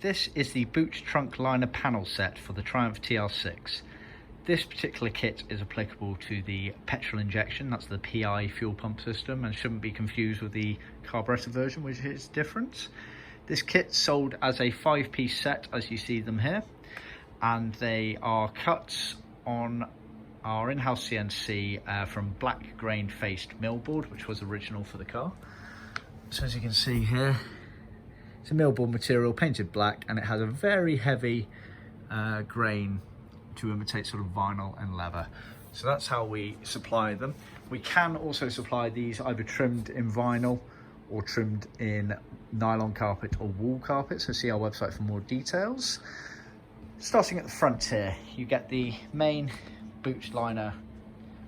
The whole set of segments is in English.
This is the boot trunk liner panel set for the Triumph TR6. This particular kit is applicable to the Petrol Injection, that's the PI fuel pump system, and shouldn't be confused with the carburetor version, which is different. This kit's sold as a 5-piece set, as you see them here, and they are cut on our in-house CNC from black grain faced millboard, which was original for the car. So as you can see here, it's a millboard material painted black, and it has a very heavy grain to imitate sort of vinyl and leather. So that's how we supply them. We can also supply these either trimmed in vinyl or trimmed in nylon carpet or wool carpet, so see our website for more details. Starting at the front here, you get the main boot liner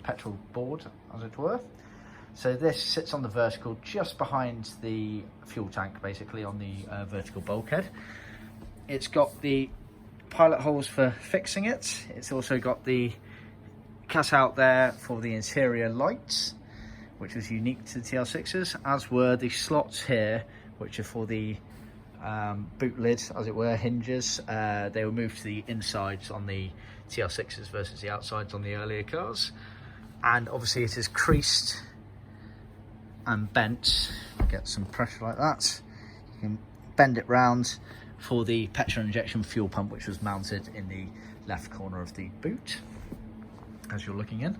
petrol board, as it were. So this sits on the vertical just behind the fuel tank, basically on the vertical bulkhead. It's got the pilot holes for fixing it. It's also got the cut out there for the interior lights, which was unique to the TR6s, as were the slots here, which are for the boot lid, as it were, hinges. They were moved to the insides on the TR6s versus the outsides on the earlier cars. And obviously it is creased and bent. Get some pressure like that. You can bend it round for the petrol injection fuel pump, which was mounted in the left corner of the boot as you're looking in.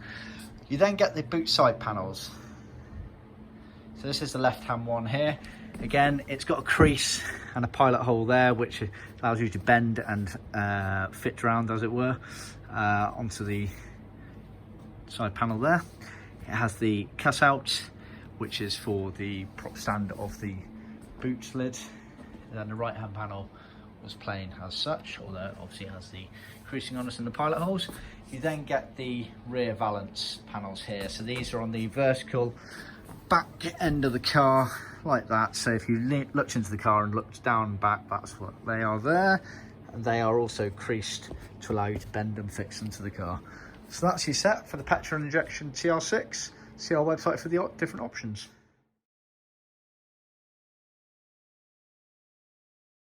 You then get the boot side panels. So this is the left hand one here. Again, it's got a crease and a pilot hole there, which allows you to bend and fit round, as it were, onto the side panel there. It has the cutout, which is for the prop stand of the boot lid. And then the right hand panel was plain as such, although it obviously has the creasing on it and the pilot holes. You then get the rear valance panels here. So these are on the vertical back end of the car, like that. So if you looked into the car and looked down and back, that's what they are there. And they are also creased to allow you to bend and fix into the car. So that's your set for the Petrol Injection TR6. See our website for the different options.